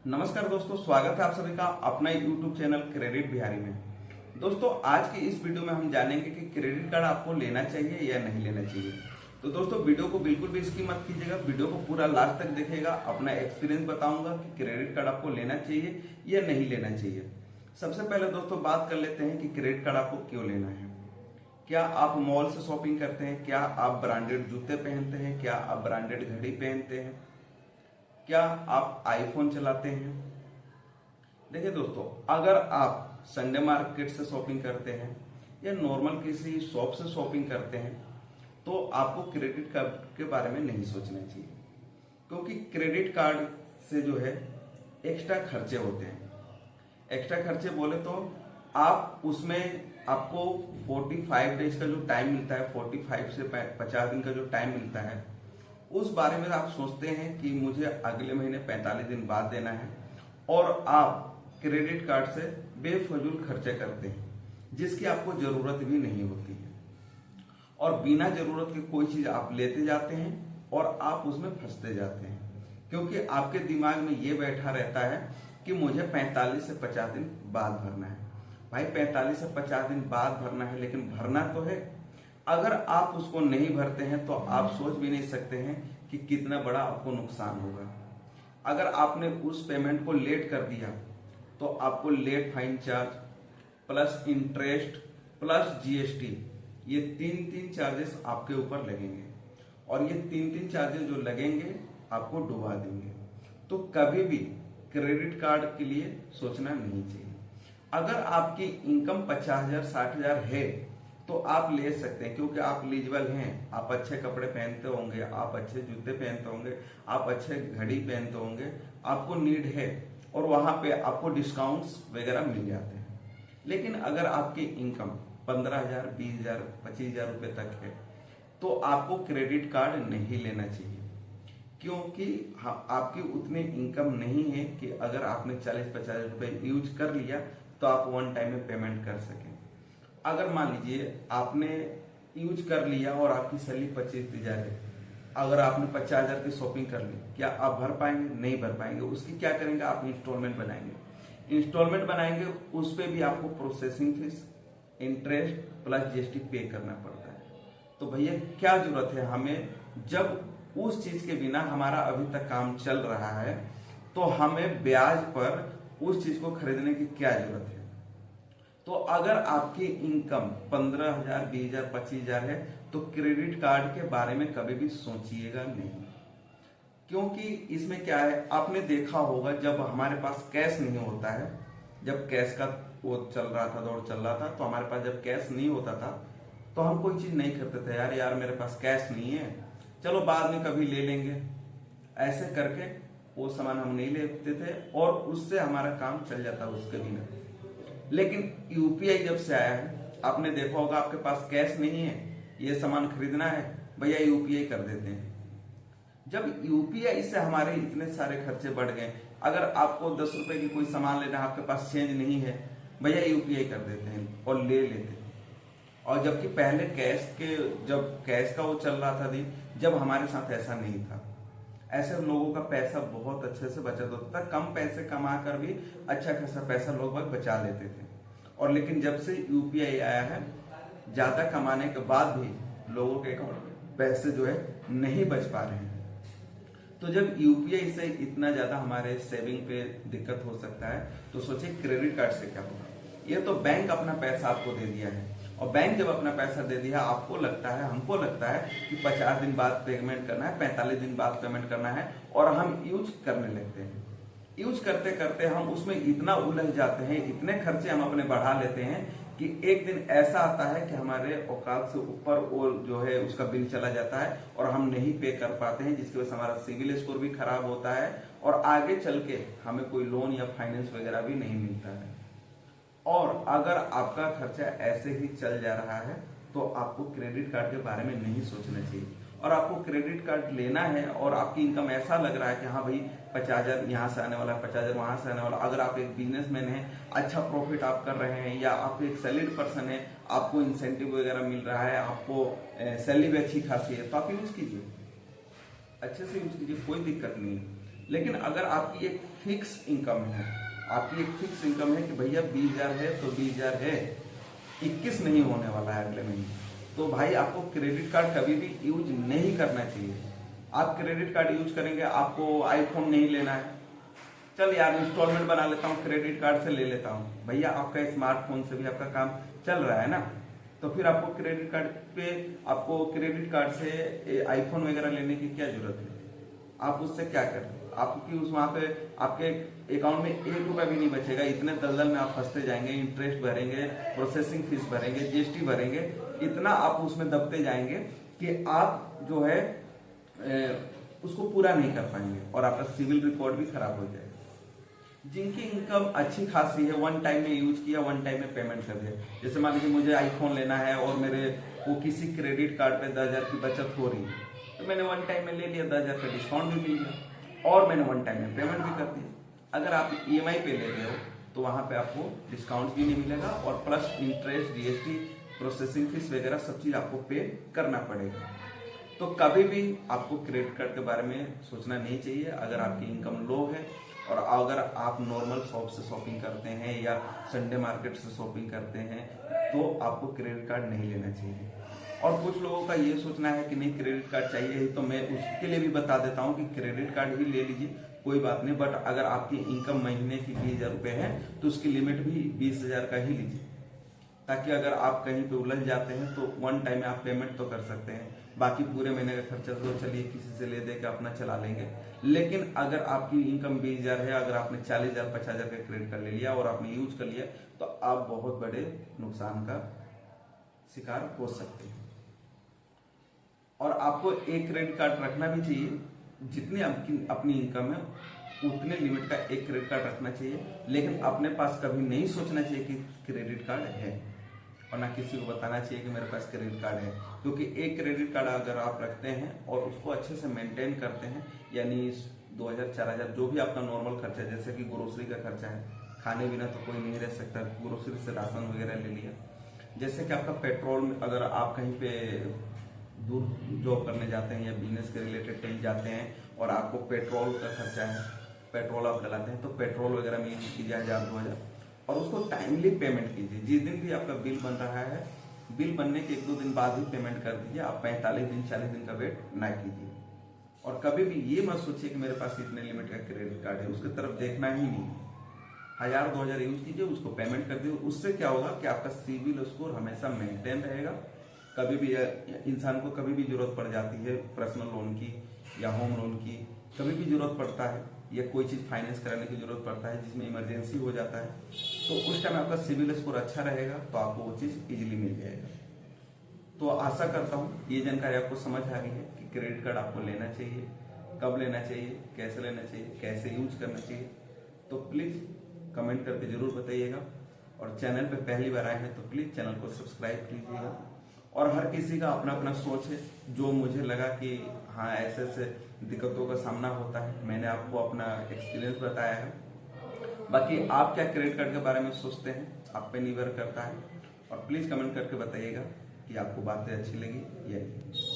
नमस्कार दोस्तों, स्वागत है आप सभी का अपना YouTube चैनल क्रेडिट बिहारी में। दोस्तों, आज की इस वीडियो में हम जानेंगे कि क्रेडिट कार्ड आपको लेना चाहिए या नहीं लेना चाहिए। तो दोस्तों, वीडियो को बिल्कुल भी स्किप मत कीजिएगा, वीडियो को पूरा लास्ट तक देखिएगा। अपना एक्सपीरियंस बताऊंगा कि क्रेडिट कार्ड आपको लेना चाहिए या नहीं लेना चाहिए। सबसे पहले दोस्तों बात कर लेते हैं कि क्रेडिट कार्ड आपको क्यों लेना है। क्या आप मॉल से शॉपिंग करते हैं? क्या आप ब्रांडेड जूते पहनते हैं? क्या आप ब्रांडेड घड़ी पहनते हैं? क्या आप आईफोन चलाते हैं? देखिए दोस्तों, अगर आप संडे मार्केट से शॉपिंग करते हैं या नॉर्मल किसी शॉप से शॉपिंग करते हैं तो आपको क्रेडिट कार्ड के बारे में नहीं सोचना चाहिए, क्योंकि क्रेडिट कार्ड से जो है एक्स्ट्रा खर्चे होते हैं। एक्स्ट्रा खर्चे बोले तो आप उसमें आपको 45 डेज का जो टाइम मिलता है, 45 से 50 दिन का जो टाइम मिलता है, उस बारे में आप सोचते हैं कि मुझे अगले महीने 45 दिन बाद देना है, और आप क्रेडिट कार्ड से बेफजूल खर्चे करते हैं जिसकी आपको जरूरत भी नहीं होती है, और बिना जरूरत के कोई चीज आप लेते जाते हैं और आप उसमें फंसते जाते हैं, क्योंकि आपके दिमाग में ये बैठा रहता है कि मुझे 45 से 50 दिन बाद भरना है। भाई 45 से 50 दिन बाद भरना है, लेकिन भरना तो है। अगर आप उसको नहीं भरते हैं तो आप सोच भी नहीं सकते हैं कि कितना बड़ा आपको नुकसान होगा। अगर आपने उस पेमेंट को लेट कर दिया तो आपको late fine charge plus interest plus GST, ये तीन चार्जेस आपके ऊपर लगेंगे, और ये तीन चार्जेस जो लगेंगे आपको डुबा देंगे। तो कभी भी क्रेडिट कार्ड के लिए सोचना नहीं चाहिए। अगर आपकी इनकम 50,000 60,000 है तो आप ले सकते हैं, क्योंकि आप एलिजिबल हैं। आप अच्छे कपड़े पहनते होंगे, आप अच्छे जूते पहनते होंगे, आप अच्छे घड़ी पहनते होंगे, आपको नीड है और वहां पे आपको डिस्काउंट्स वगैरह मिल जाते हैं। लेकिन अगर आपकी इनकम 15,000 20,000 25,000 रुपए तक है तो आपको क्रेडिट कार्ड नहीं लेना चाहिए, क्योंकि आपकी उतनी इनकम नहीं है कि अगर आपने 40-50 रुपए यूज कर लिया तो आप वन टाइम में पेमेंट कर सकें। अगर मान लीजिए आपने यूज कर लिया और आपकी सैलरी 25,000 है, अगर आपने 50,000 की शॉपिंग कर ली, क्या आप भर पाएंगे? नहीं भर पाएंगे। उसकी क्या करेंगे? आप इंस्टॉलमेंट बनाएंगे। इंस्टॉलमेंट बनाएंगे, उस पर भी आपको processing fees, interest plus GST पे करना पड़ता है। तो भैया क्या जरूरत है हमें, जब उस चीज के बिना हमारा अभी तक काम चल रहा है तो हमें ब्याज पर उस चीज को खरीदने की क्या जरूरत है। तो अगर आपकी इनकम 15,000 20,000 25,000 है तो क्रेडिट कार्ड के बारे में कभी भी सोचिएगा नहीं, क्योंकि इसमें क्या है, आपने देखा होगा जब हमारे पास कैश नहीं होता है, जब कैश का वो चल रहा था, दौर चल रहा था, तो हमारे पास जब कैश नहीं होता था तो हम कोई चीज नहीं करते थे। यार मेरे पास कैश नहीं है, चलो बाद में कभी ले लेंगे, ऐसे करके वो सामान हम नहीं लेते थे और उससे हमारा काम चल जाता उसके बिना। लेकिन यूपीआई जब से आया है, आपने देखा होगा आपके पास कैश नहीं है, ये सामान खरीदना है, भैया यूपीआई कर देते हैं। जब यूपीआई से हमारे इतने सारे खर्चे बढ़ गए, अगर आपको 10 रुपए की कोई सामान लेना है, आपके पास चेंज नहीं है, भैया यूपीआई कर देते हैं और ले लेते हैं। और जबकि पहले जब कैश का वो चल रहा था दिन, जब हमारे साथ ऐसा नहीं था, ऐसे लोगों का पैसा बहुत अच्छे से बचत होता था, कम पैसे कमा कर भी अच्छा खासा पैसा लोग बचा लेते थे। और लेकिन जब से यूपीआई आया है, ज्यादा कमाने के बाद भी लोगों के अकाउंट में पैसे जो है नहीं बच पा रहे हैं। तो जब यूपीआई से इतना ज्यादा हमारे सेविंग पे दिक्कत हो सकता है, तो सोचिए क्रेडिट कार्ड से क्या होगा। ये तो बैंक अपना पैसा आपको दे दिया है, और बैंक जब अपना पैसा दे दिया, आपको लगता है, हमको लगता है कि 50 दिन बाद पेमेंट करना है, 45 दिन बाद पेमेंट करना है, और हम यूज करने लगते हैं। यूज करते करते हम उसमें इतना उलझ जाते हैं, इतने खर्चे हम अपने बढ़ा लेते हैं कि एक दिन ऐसा आता है कि हमारे औकात से ऊपर वो जो है उसका बिल चला जाता है और हम नहीं पे कर पाते हैं, जिसकी वजह से हमारा सिविल स्कोर भी खराब होता है और आगे चल के हमें कोई लोन या फाइनेंस वगैरह भी नहीं मिलता है। और अगर आपका खर्चा ऐसे ही चल जा रहा है तो आपको क्रेडिट कार्ड के बारे में नहीं सोचना चाहिए। और आपको क्रेडिट कार्ड लेना है और आपकी इनकम ऐसा लग रहा है कि हाँ भाई 50,000 यहाँ से आने वाला है, 50,000 वहां से आने वाला, अगर आप एक बिजनेसमैन है, अच्छा प्रॉफिट आप कर रहे हैं, या आप एक सैलरीड पर्सन है, आपको इंसेंटिव वगैरह मिल रहा है, आपको सैलरी भी अच्छी खासी है, तो आप यूज कीजिए, अच्छे से यूज कीजिए, कोई दिक्कत नहीं है। लेकिन अगर आपकी एक फिक्स इनकम है, आपकी एक फिक्स इनकम है कि भैया 20,000 है तो 20,000 है, 21 नहीं होने वाला है अगले महीने, तो भाई आपको क्रेडिट कार्ड कभी भी यूज नहीं करना चाहिए। आप क्रेडिट कार्ड यूज करेंगे, आपको आईफोन नहीं लेना है, चल यार इंस्टॉलमेंट बना लेता हूँ, क्रेडिट कार्ड से ले लेता हूँ, भैया आपका स्मार्टफोन से भी आपका काम चल रहा है ना, तो फिर आपको क्रेडिट कार्ड पे, आपको क्रेडिट कार्ड से आईफोन वगैरह लेने की क्या जरूरत है? आप उससे क्या कर रहे हो? आपकी उस वहां पे आपके अकाउंट में 1 रुपया भी नहीं बचेगा, इतने दलदल में आप फंसते जाएंगे, इंटरेस्ट भरेंगे, प्रोसेसिंग फीस भरेंगे, जीएसटी भरेंगे, इतना आप उसमें दबते जाएंगे कि आप जो है उसको पूरा नहीं कर पाएंगे और आपका सिविल रिकॉर्ड भी खराब हो जाएगा। जिनकी इनकम अच्छी खासी है, वन टाइम में यूज किया, वन टाइम में पेमेंट कर दिया, जैसे मान लीजिए मुझे आईफोन लेना है और मेरे वो किसी क्रेडिट कार्ड पे 10,000 की बचत हो रही है, तो मैंने वन टाइम में ले लिया, 10,000 का डिस्काउंट भी मिल गया और मैंने वन टाइम में पेमेंट भी कर दिया। अगर आप ईएमआई पे ले रहे हो तो वहां पे आपको डिस्काउंट भी नहीं मिलेगा और plus interest, GST, processing fees वगैरह सब चीज आपको पे करना पड़ेगा। तो कभी भी आपको क्रेडिट कार्ड के बारे में सोचना नहीं चाहिए। अगर आपकी इनकम लो है और अगर आप नॉर्मल शॉप से शॉपिंग करते हैं या संडे मार्केट से शॉपिंग करते हैं तो आपको क्रेडिट कार्ड नहीं लेना चाहिए। और कुछ लोगों का ये सोचना है कि नहीं क्रेडिट कार्ड चाहिए ही, तो मैं उसके लिए भी बता देता हूँ कि क्रेडिट कार्ड ही ले लीजिए, कोई बात नहीं, बट अगर आपकी इनकम महीने की 20,000 रुपये है तो उसकी लिमिट भी 20,000 का ही लीजिए, ताकि अगर आप कहीं पे उलझ जाते हैं तो वन टाइम में आप पेमेंट तो कर सकते हैं, बाकी पूरे महीने का खर्चा तो चलिए किसी से ले दे के अपना चला लेंगे। लेकिन अगर आपकी इनकम 20,000 है, अगर आपने 40,000 50,000 का क्रेडिट कार्ड ले लिया और आपने यूज कर लिया तो आप बहुत बड़े नुकसान का शिकार हो सकते हैं। और आपको एक क्रेडिट कार्ड रखना भी चाहिए, जितनी आपकी अपनी इनकम है उतने लिमिट का एक क्रेडिट कार्ड रखना चाहिए, लेकिन अपने पास कभी नहीं सोचना चाहिए कि क्रेडिट कार्ड है और ना किसी को बताना चाहिए कि मेरे पास क्रेडिट कार्ड है। क्योंकि एक क्रेडिट कार्ड अगर आप रखते हैं और उसको अच्छे से मेंटेन करते हैं, यानी 2,000 4,000 जो भी आपका नॉर्मल खर्चा है, जैसे कि ग्रोसरी का खर्चा है, खाने बिना तो कोई नहीं रह सकता, ग्रोसरी से राशन वगैरह ले लिया, जैसे कि आपका पेट्रोल, अगर आप कहीं पे दूर जॉब करने जाते हैं या बिजनेस के रिलेटेड कहीं जाते हैं और आपको पेट्रोल का खर्चा है, पेट्रोल आप डलाते हैं, तो पेट्रोल वगैरह में यूज कीजिए 1,000-2,000 और उसको टाइमली पेमेंट कीजिए। जिस दिन भी आपका बिल बन रहा है, बिल बनने के 1-2 दिन बाद ही पेमेंट कर दीजिए, आप 45 दिन 40 दिन का वेट ना कीजिए। और कभी भी ये मत सोचिए कि मेरे पास इतने लिमिट का क्रेडिट कार्ड है, उसकी तरफ देखना ही नहीं। 1,000-2,000 यूज कीजिए, उसको पेमेंट कर दीजिए, उससे क्या होगा कि आपका सिविल स्कोर हमेशा मेंटेन रहेगा। कभी भी इंसान को कभी भी जरूरत पड़ जाती है पर्सनल लोन की या होम लोन की, कभी भी जरूरत पड़ता है या कोई चीज फाइनेंस कराने की जरूरत पड़ता है जिसमें इमरजेंसी हो जाता है, तो उस टाइम आपका सिविल स्कोर अच्छा रहेगा तो आपको वो चीज इजीली मिल जाएगा। तो आशा करता हूँ ये जानकारी आपको समझ आ गई है कि क्रेडिट कार्ड आपको लेना चाहिए, कब लेना चाहिए, कैसे लेना चाहिए, कैसे यूज करना चाहिए। तो प्लीज कमेंट करके जरूर बताइएगा और चैनल पे पहली बार आए हैं तो प्लीज चैनल को सब्सक्राइब कीजिएगा। और हर किसी का अपना अपना सोच है, जो मुझे लगा कि हाँ ऐसे ऐसे दिक्कतों का सामना होता है, मैंने आपको अपना एक्सपीरियंस बताया है। बाकी आप क्या क्रेडिट कार्ड के बारे में सोचते हैं, आप पे निर्भर करता है। और प्लीज कमेंट करके बताइएगा कि आपको बातें अच्छी लगी या नहीं।